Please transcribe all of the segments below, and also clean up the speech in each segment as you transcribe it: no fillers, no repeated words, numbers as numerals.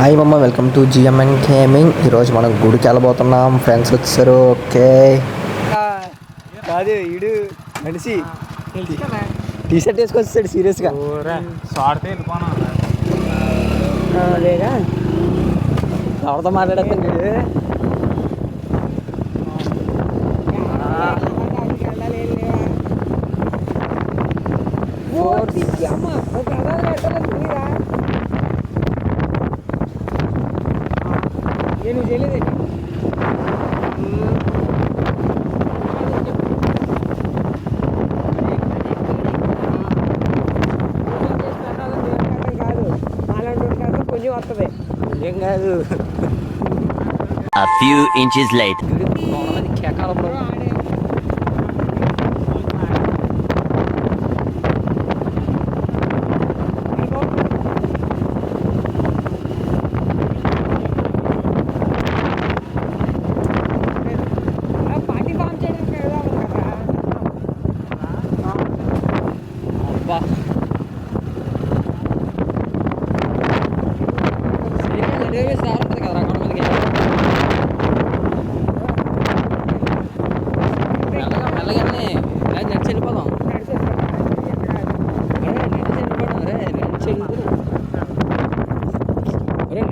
Hi మమ్మ, welcome to జిఎంఎన్ gaming. ఈరోజు మనం గుడికి వెళ్ళబోతున్నాం. ఫ్రెండ్స్ వచ్చారు. ఓకే కాదు ఈడు మనిషి టీ షర్ట్ వేసుకొచ్చాడు సీరియస్గా. అదేగా ఎవరితో మాట్లాడతాను వీడు. నువ్వు చేయలేదండి. కాదు అలాంటి కొంచెం వస్తుంది, ఏం కాదు. A few inches later. కేకాల బ్రో.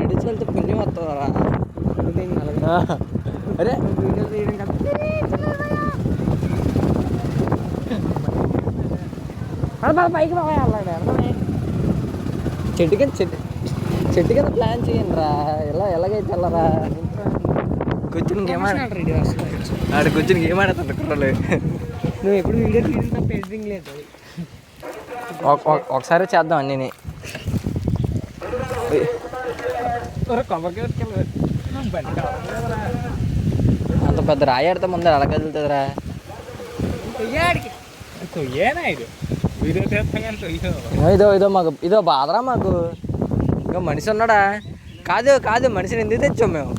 నడిచి వెళ్తే పుణ్యం వస్తుందా? అరే పైకి చెట్టు కింద ప్లాన్ చేయండి రా. ఎలాగైతే వెళ్ళరా. కూర్చుని గేమ్ ఆడ కూర్చుని గేమ్ ఆడతాడు కుర్రలు. నువ్వు ఎప్పుడు వీడియో తీసిన పెయింటింగ్ లేదు. ఒకసారి చేద్దాం అన్నీ. అంత పెద్ద రాయి ఆడితే ముందు ఎలా కదులుతుందిరా. ఇదో మాకు ఇదో బాధరా. మాకు ఇంకా మనిషి ఉన్నాడా? కాదు మనిషిని ఎందుకు తెచ్చాం మేము?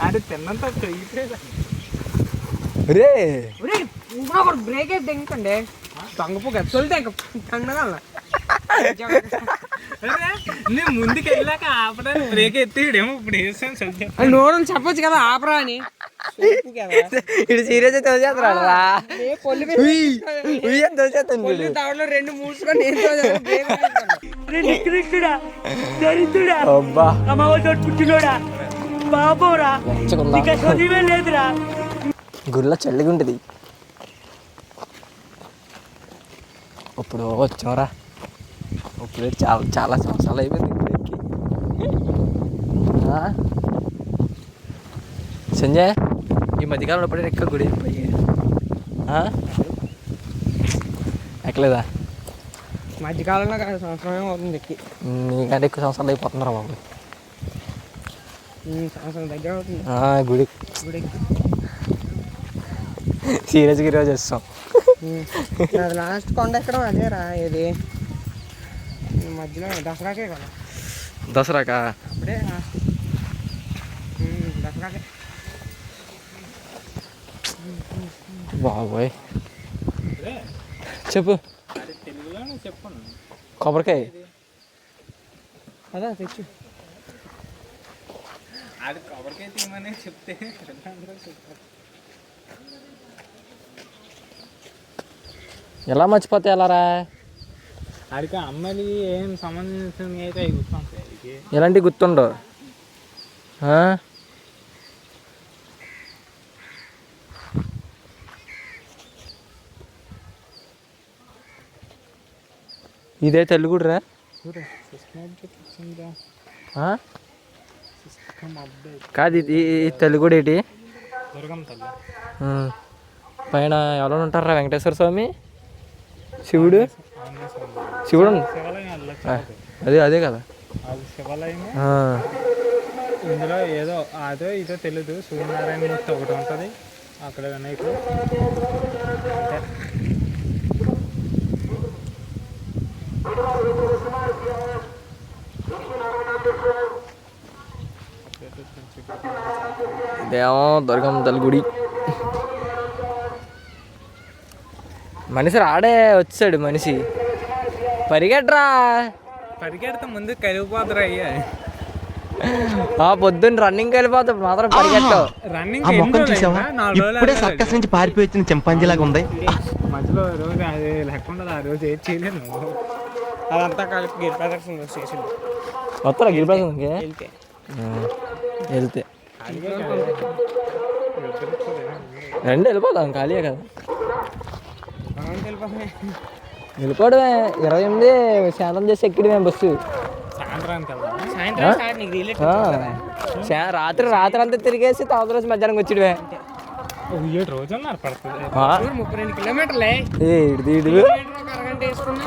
అది తిన్నంత రే బ్రేక్ అయితే ఇంకండి తొంగపోక చల్తే కంగగల నేను ముందుకు వెళ్ళాక ఆపడానికి బ్రేక్ ఎత్తిడేమో. ఇప్పుడు వేసాను చల్తే నోడని చెప్పొచ్చు కదా ఆపరా అని. ఇటు సీరియస్ అయితే తోచేస్తున్నాడు రా. దాంట్లో రెండు మూసుకొని గుళ్ళ చల్లిగా ఉంటుంది. ఇప్పుడు వచ్చాంరా. ఇప్పుడు చాలా సంవత్సరాలు అయిపోయింది గుడికి. సంజయ్ ఈ మధ్యకాలంలో పడి ఎక్క గుడి ఎక్కలేదా? మధ్యకాలంలో సంవత్సరం అవుతుంది ఎక్కి. నీకంటే ఎక్కువ సంవత్సరాలు అయిపోతున్నారా బాబు. సంవత్సరం దగ్గర అవుతుంది గుడి. సీరియస్గా ఈరోజు వస్తాం. లాస్ట్ కొండ ఎక్కడం అదేరా. ఇది మధ్యలో దసరాకే కదా. దసరాకా? అప్పుడే దసరాకే. బాబోయ్ చెప్పు. తెలుగులో చెప్పను. కొబ్బరికాయ అదా తెచ్చు. అది కొబ్బరికాయ తీయమని చెప్తే ఎలా మర్చిపోతే ఎలారా? అడికి అమ్మాయికి ఏం సంబంధించిన అయితే అవి గుర్తుంటాయి. ఎలాంటివి గుర్తుండవు. ఇదే తెలుగుడురా. కాదు ఇది తెలుగుడు ఏంటి? దుర్గమ్మ తల్లి. పైన ఎవరైనా ఉంటారా? వెంకటేశ్వర స్వామి, శివుడు. అదే కదా అది శివాలయం. ఇందులో ఏదో ఇదో తెలీదు. సూర్యనారాయణ మూర్తి ఒకటి ఉంటుంది అక్కడ వినాయకుడు. ఇదేమో దుర్గమ్మ తల్లి గుడి. మనిషి రాడే వచ్చాడు. మనిషి పరిగెట్రా. పరిగెడితే ముందు కలిగిపోతారు అయ్యా. పొద్దున్న రన్నింగ్కి వెళ్ళిపోతాం మాత్రం పరిగెట్టావు. రన్నింగ్ ఆ మొక్కను చూసావా ఇప్పుడే సర్కస్ నుంచి పారిపోయి వచ్చిన చింపాంజీ లాగా ఉంది. మధ్యలో రోజు అది లేకుండా ఆ రోజు ఏం చేయలేను. అదంతా కలిపి గిరి ప్రదర్శన స్టేషన్ వస్తారా గిరిప్రసాద్కి వెళ్తే వెళ్తే రెండు వెళ్ళిపోతాం ఖాళీయే కదా. వెళ్ళిపోవడమే 28 శాంతం చేసి ఎక్కడమే బస్సు. సాయంత్రానికి వెళ్దాం. రాత్రి అంతా తిరిగేసి తర్వాత రోజు మధ్యాహ్నం వచ్చేటివే. 7 రోజులు పడుతుంది. 32 కిలోమీటర్లే. ఇడు అరగంట వేసుకున్నా.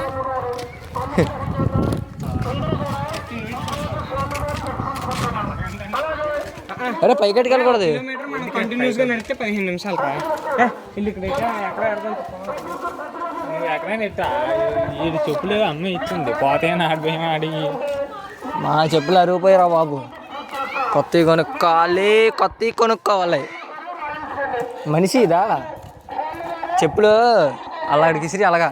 అరే పైకట్టుకు వెళ్ళకూడదు. కిలోమీటర్ మనం కంటిన్యూస్ గా నడిస్తే 15 నిమిషాలు రా. ఇల్లు ఇక్కడైతే ఎక్కడ ఎక్కడైనా ఎట్టా ఈ చెప్పులు అమ్మ ఇచ్చింది పోతే ఆడిపోయి ఆడి మా చెప్పులు అరిగిపోయారా బాబు. కొత్తవి కొనుక్కోవాలి. మనిషి ఇదా చెప్పులు అలా అడిగిసిరి అలాగా.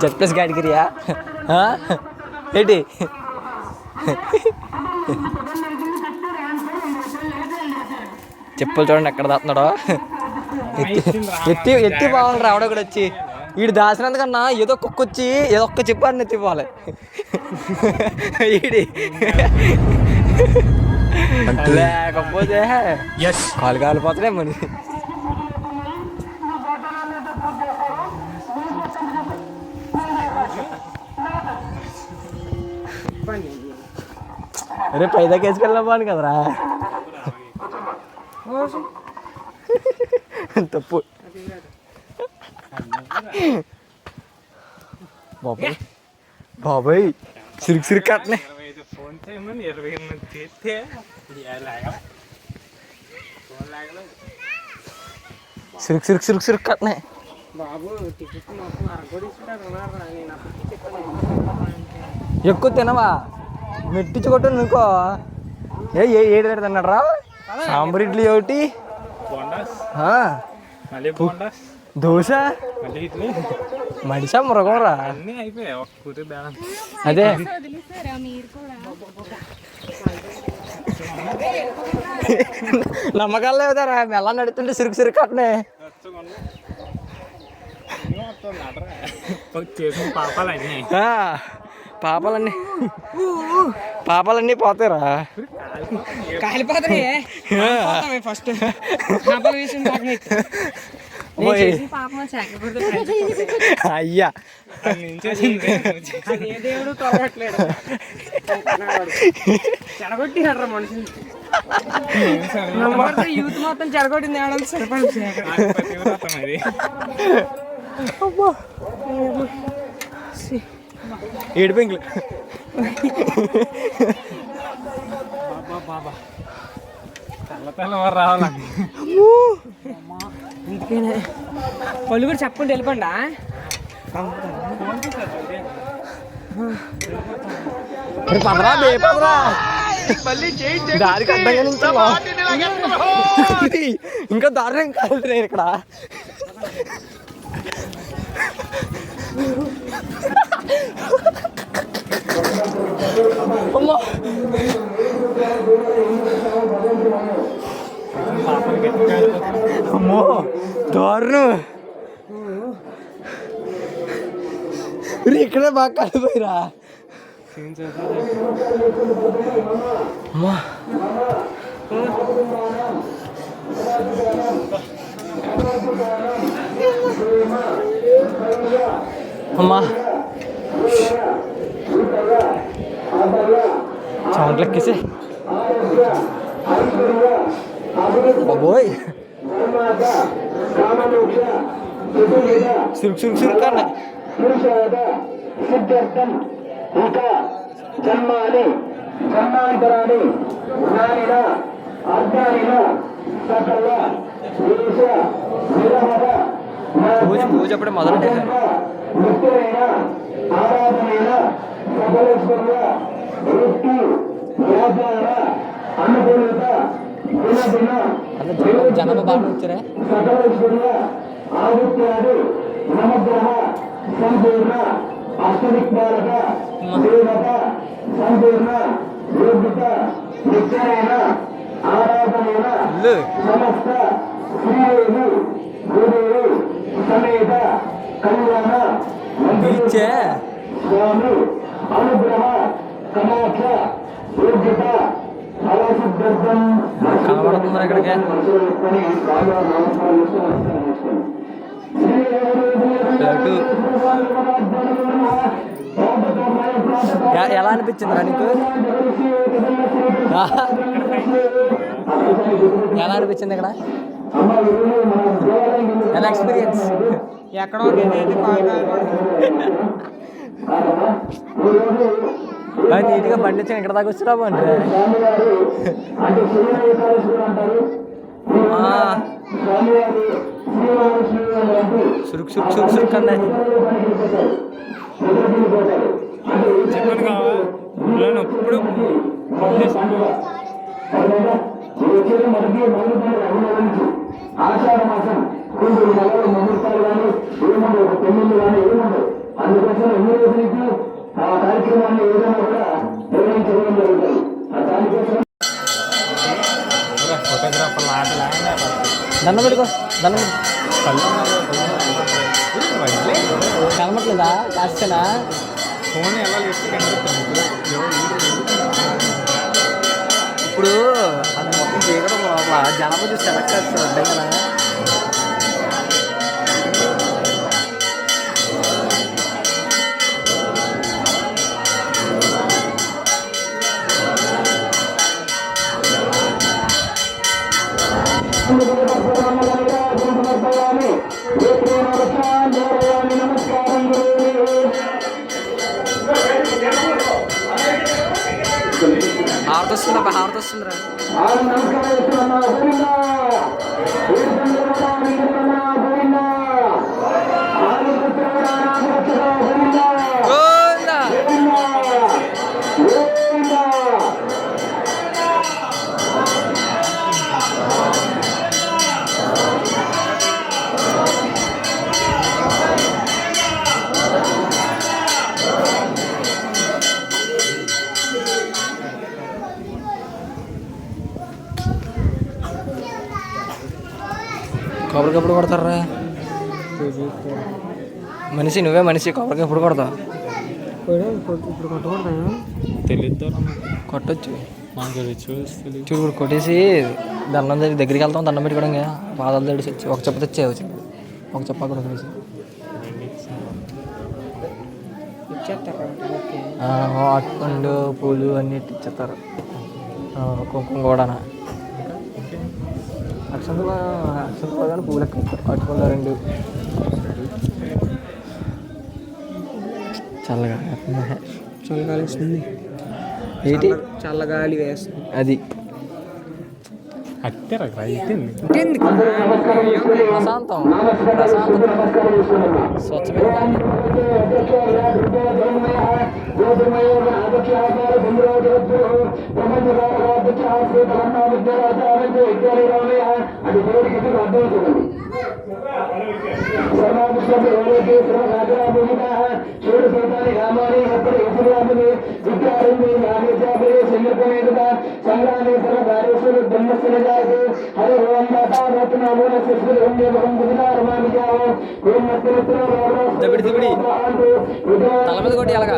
జెడ్ ప్లస్ కేటగిరియా ఏంటి? చెప్పులు చూడండి ఎక్కడ దాస్తున్నాడో. ఎత్తి పోవాలి రావడం కూడా వచ్చి వీడు దాచినందుకన్నా ఏదో కుక్కొచ్చి ఏదో ఒక్క చెప్పాలని ఎత్తిపోవాలి. ఈడి లేకపోతే కాలు కాలిపోతాడే మరి. అరే పైదాకా వేసుకెళ్ళినా బాను కదరా. తప్పు బాబాయ్ సిరికి కట్టనే. ఫోన్ చేయమని 20 చేస్తే సిరికి కట్టనే. బాబు టికెట్ మొత్తం అరగొడిస్తాడు. ఎక్కువ తినవా మెట్టించి కొట్టు నువ్వుకో. ఏడు తిన్నాడు రా. సాంబార్ ఇడ్లీ ఒకటి, దోశ, మడిసా మృగంరా అన్నీ అయిపోయాయి. ఒక కూతురు బేడం అదే నమ్మకాలు లేవుతారా. మెల్ల నడుతుంటే సిరికి కట్టనే. పాపాలన్నీ పోతాయిరా. కాలిపోతాయి ఫస్ట్. అయ్యా దేవుడు తొలగట్లేడు. చెడగొట్టినాడు మనుషులు. యూత్ మొత్తం చెడగొట్టింది ఏడాది సరిపడి. ఏడిపోయింగ్ బాబా తెల్ల రావాల. ఇందుకనే పళ్ళు కూడా చెప్పండి వెళ్ళిపోండి. పదరా బేపదరా దారికి అడ్డంగా నుంచి ఇంకా దారుణం కాదు ఇక్కడ. అమ్మా అమ్మో దారుణం. ఇక్కడే బాగా కలిపోయిరా. అమ్మా అమ్మా సౌండ్ లెక్కేసి బాబోయ్ సురుకు కన్నా ఇంకా జన్మాని జన్మాంతరాన్ని జ్ఞానిన అర్ధానిన సకల దేశ నిరవధ పూజ అప్పుడే మొదలెట్టేశారు. నిత్యమైన ఆరాధనైన సకలేశ్వరుల వృత్తి వ్యాపార అనుకూలత జనాభా బాగా వచ్చారా సకలేశ్వర్య ఆదిత్యాది నవగ్రహ సంపూర్ణ అష్టదిక్పాలక దేవత సంపూర్ణ యోగ్యత నిత్యమైన ఆరాధనైన సమస్త శ్రీదేవి గురువు సమేత కళ్యాణ బీచే స్వామి అనుగ్రహ కమాక్ష యోగ్యత ఫలసిద్ధం కనబడుతుందా ఇక్కడికి ఎలా అనిపించిందిరా నీకు ఎలా అనిపించింది ఇక్కడ ఎలా ఎక్స్పీరియన్స్ ఎక్కడో గెలిచేది నీట్గా పండించాను ఇక్కడ దాకా వచ్చినా బాగుంది సురుకు సురుకు సురుకు సురుకు అన్నాయి చెప్పాను కావాలి ఎప్పుడు ఆషాఢ మాసం కొన్ని నెలల ముహూర్తాలు కానీ ఏముండవు, ఒక పెళ్లిళ్ళు కానీ ఏముండవు. అందుకోసం ఎన్ని రోజులకి ఆ కార్యక్రమాన్ని ఏదైనా కూడా నిర్వహించడం జరుగుతుంది. ఆ దానికోసం ఫోటోగ్రాఫర్ దండం పెట్టుకో దండం కనబట్లేదా కాస్తేనా ఫోన్ ఎలా ఇప్పుడు అది మొత్తం చేయడం లోపల జనాభా చూసి సెలెక్ట్ చేస్తారు అర్థం కదా హారతి వస్తుందా హారతి వస్తుందిరా కొబ్బరికి ఎప్పుడు కొడతారా మనిషి నువ్వే మనిషి కొబ్బరికి ఎప్పుడు కొడతావు ఇప్పుడు కొట్టకూడదా తెలియదు కొట్టచ్చు మాకు రిచువల్స్ తెలియదు. చూడు కొట్టేసి దండం దగ్గరికి వెళ్తాం దండం పెట్టుకోవడం పాదాలు తడిసి వచ్చి ఒక చెప్ప తెచ్చేవచ్చు ఒక చెప్ప కూడా కలిసి అట్టుపండు పూలు అన్నీ ఇచ్చేస్తారు కుంకుమ కూడా అక్షంతలు అక్షంతలు కానీ పూలు ఎక్కువ అట్టుపండు రెండు చల్లగా చల్లగాలి వస్తుంది ఏంటి చల్లగాలి వేస్తుంది అది అట్టారా అయిపోయింది ప్రశాంతం ప్రశాంతత స్వచ్ఛమైన గాలి. దబిడి దిబిడి తల మీద కొట్టి అలాగా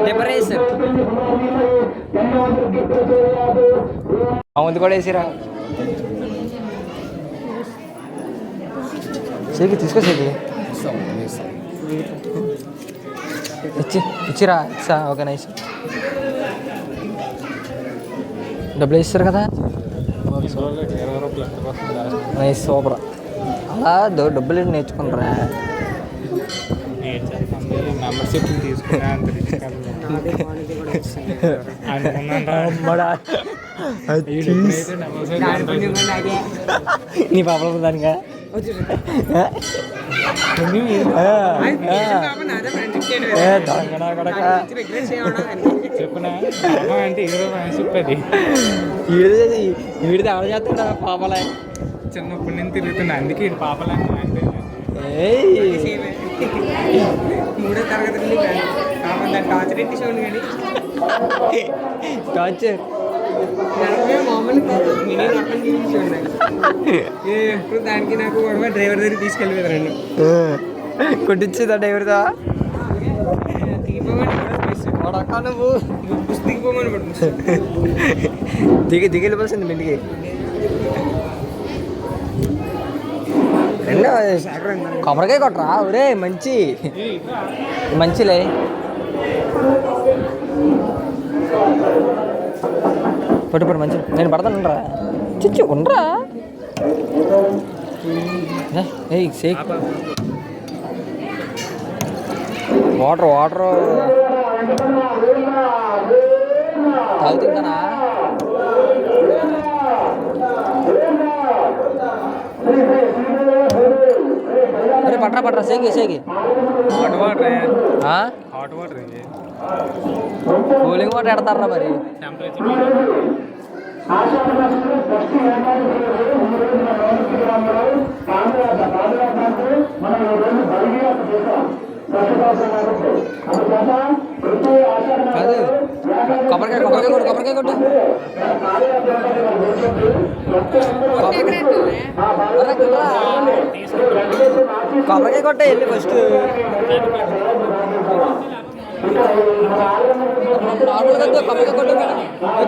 డెకరేషన్ ముందు కూడా వేసిరా సేకి తీసుకొచ్చేది ఇచ్చిరా ఇచ్చా ఓకే నైస్ డబ్బులు ఇస్తారు కదా నైస్ సూపర్ అలా డబ్బులు నేర్చుకుంటారా మెంబర్షిప్ తీసుకున్నా అంత రిచ్ కాదు. అమ్మడా నీ పాపల దానిగా చెప్పునా అంటే 20 చెప్పది వీడిది ఎవరు చేస్తాడా పాపలే చిన్నప్పటి నుంచి తిరుగుతున్నా అందుకే ఇది పాపలని అంటే మూడో తరగతి నుండి దాని టార్చర్ ఎట్టి చూడండి కానీ టార్చర్ మామూలుగా నేను అర్థం చూడండి ఎప్పుడు దానికి నాకు గొడవ డ్రైవర్ దగ్గర తీసుకెళ్ళిపోతారండి కొట్టించేదా డ్రైవర్దా దిగిపోమని నువ్వు దిగిపోమని పడుతుంది దిగి వెళ్ళిపోవాల్సింది మీ ఇంటికి రెండో కొబ్బరికాయ కొట్టరా ఒరే మంచిలే పట్టు మంచి నేను పడతాను రా చిచ్చి ఉండరా ఏయ్ షేక్ వాటర్ తాగుతుందనా అరే పట్రా సేకి హాట్ వాటర్ కూలింగ్ వాటర్ ఎడతారా మరి కాదు కొబ్బరికాయ కొట్టు కొబ్బరికాయ కొట్టే వెళ్ళి ఫస్ట్ నార్మల్గా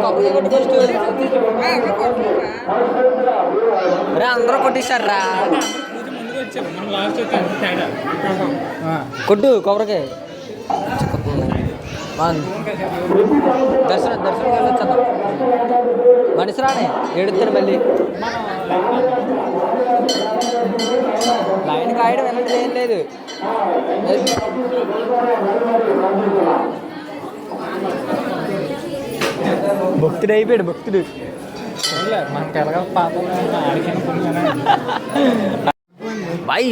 కొబ్బరికాయ కొట్టు ఫస్ట్ అరే అందరూ కొట్టిస్తారా కొట్టు కొబ్బరికాయ దర్శనం వెళ్ళొచ్చా మనిషి రానే ఏడుతాడు మళ్ళీ లైన్ కాయడం వెళ్ళడం ఏం లేదు భక్తుడు అయిపోయాడు భక్తుడు మనకి ఎలాగ పాప బాయ్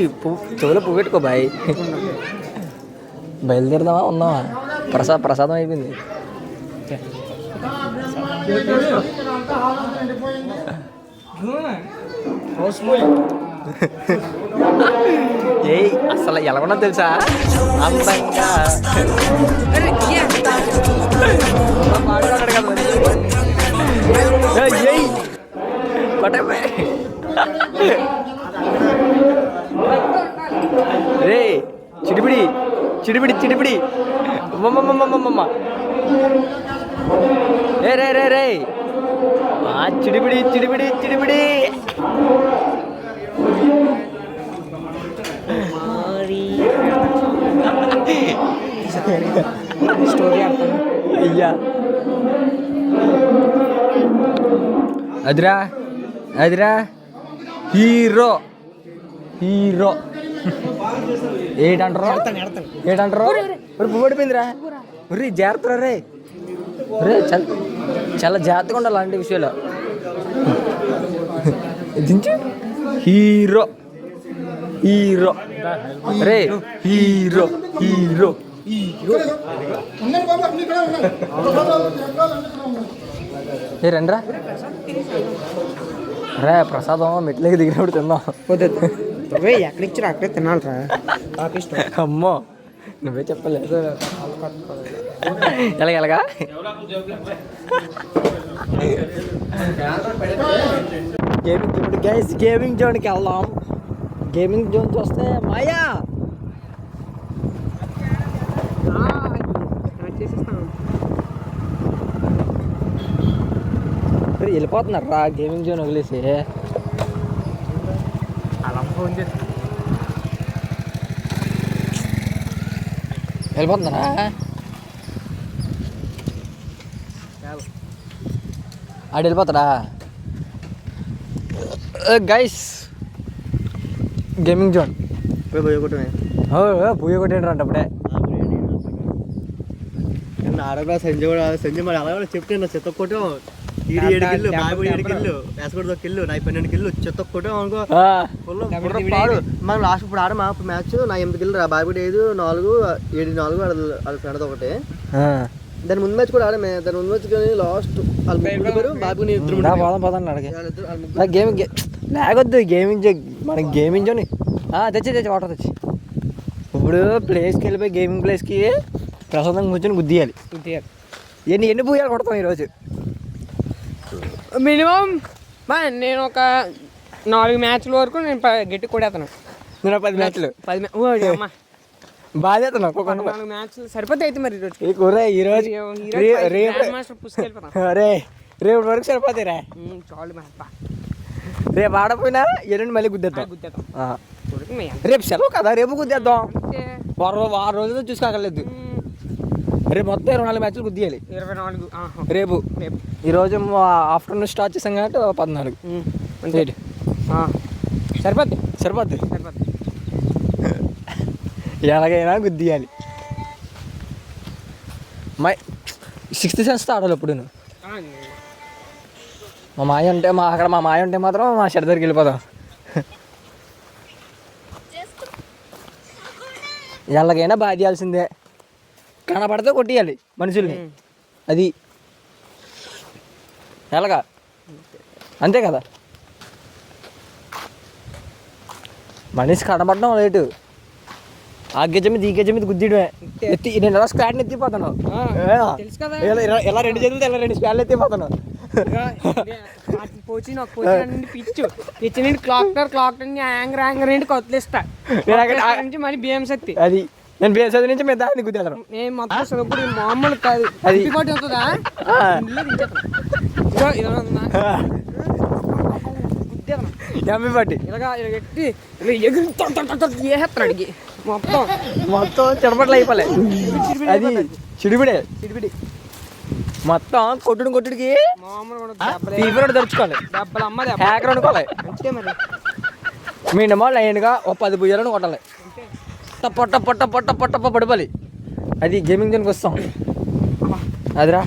చెవులో పువ్వు పెట్టుకో బాయ్ బయలుదేరదామా ఉందామా ప్రసాదం అయిపోయింది ఏయ్ అసలు ఎలాగొన్నా తెలుసా అందంగా రే చిడిపిడి అమ్మమ్మమ్మమ్మమ్మ రే చిడిపిడి స్టోరీ అయ్యా అదిరా హీరో ఏటంటారు పువ్వు పడిపోయిందిరా ఒరే జాగ్రత్త రే చాలా జాగ్రత్తగా ఉండాలి అలాంటి విషయాలు దించు హీరో రే హీరో ఏ రండ్రా రే ప్రసాదం మెట్లకి దిగినప్పుడు తిందాం ఎక్కడిచ్చారు అక్కడే తినాలరా అమ్మో నువ్వే చెప్పలేదు ఎలాగా ఇప్పుడు గైస్ గేమింగ్ జోన్కి వెళ్దాం గేమింగ్ జోన్ చూస్తే మాయా వెళ్ళిపోతున్నారా గేమింగ్ జోన్ వదిలేసి అలా ఫోన్ చేసి వెళ్ళిపోతున్నారా ఆడు వెళ్ళిపోతాడా గైస్ గేమింగ్ జోన్ పోయి కొట్టేయండి రండి అప్పుడే ఆడగా సంజయ్ మరి అలా చెప్తే నా చెత్త కొట్టాం ఈడు 7 కిల్లు బాబు 7 కిల్లు వేసుకోవడం 1 కిల్లు నా 12 కిల్లు చెత్త కొట్టాం అనుకో పాడు మనం లాస్ట్ ఇప్పుడు ఆడమా ఇప్పుడు మ్యాచ్ నా 8 కిల్లు రా బాబు 5 4 7 4 వాళ్ళ ఫ్రెండ్ ఒకటి దాని ముందు మ్యాచ్ కూడా ఆడమే దాని ముందు మ్యాచ్ కానీ లాస్ట్ వాళ్ళు బాబు గేమ్ లేకొద్దు గేమింగ్ మనకి గేమింగ్ జోని తెచ్చి వాటర్ తెచ్చి ఇప్పుడు ప్లేస్కి వెళ్ళిపోయి గేమింగ్ ప్లేస్కి ప్రశాంతంగా కూర్చొని గుద్దియాలి ఎన్ని పూయాలు కొడతాం ఈరోజు మినిమం నేను ఒక 4 మ్యాచ్ల వరకు నేను గట్టి కొడేస్తాను. నేను 10 మ్యాచ్లు 10 అమ్మా బాధ్యత 4 మ్యాచ్లు సరిపోతే అయితే మరి ఈరోజు అరే రేపు వరకు సరిపోతాయిరా చాలు రేపు ఆడపోయినా ఎల్లుండి మళ్ళీ గుద్దేద్దాం రేపు సెలవు కదా రేపు గుద్దేద్దాం వారం రోజులు చూసుకోగలేదు రేపు మొత్తం 24 మ్యాచ్లు గుద్దియాలి 24 రేపు ఈరోజు ఆఫ్టర్నూన్ స్టార్ట్ చేసాం కాబట్టి 14 సరిపోద్ది ఎలాగైనా గుద్దియాలి మై 6th సెన్స్ ఆడాలి ఇప్పుడు మా మాయ ఉంటే మాత్రం మా షెడ్ దగ్గరికి వెళ్ళిపోదాం ఎలాగైనా బాధ్యాల్సిందే కనపడితే కొట్టియాలి మనుషుల్ని అది ఎలాగా అంతే కదా మనిషి కనపడడం లేటు ఆ గెజ్జ మీద ఈ గెజ్జ మీద గుద్దిడమే నేను ఎలా స్క్వాడ్ని ఎత్తిపోతాను ఎలా 2 చేతులతో ఎలా 2 స్క్వాడ్లు ఎత్తిపోతాను పిచ్చి నుండి క్లాక్ యాంగర్ నుండి కొత్తలిస్తా మళ్ళీ బియ్యం శక్తి అది నేను బేసది నుంచి మీద దాన్ని గుద్దేస్తాను నేను మొత్తం ఇప్పుడు మామూలు కాదు అది పాటు అవుతుందా ఎంపీ పార్టీ ఇలాగా ఎట్టి ఎగురుతాడు అడిగి మొత్తం చెడపట్లు అయిపోలే అది చిడిపిడి మొత్తం కొట్టుడికి తీవ్ర తెరుచుకోవాలి హ్యాకర్ అనుకోవాలి మినిమం లైన్గా 10 బుయ్యాలను కొట్టాలి పొట్ట పడిపోవాలి అది గేమింగ్ జోన్కి వస్తాం అదిరా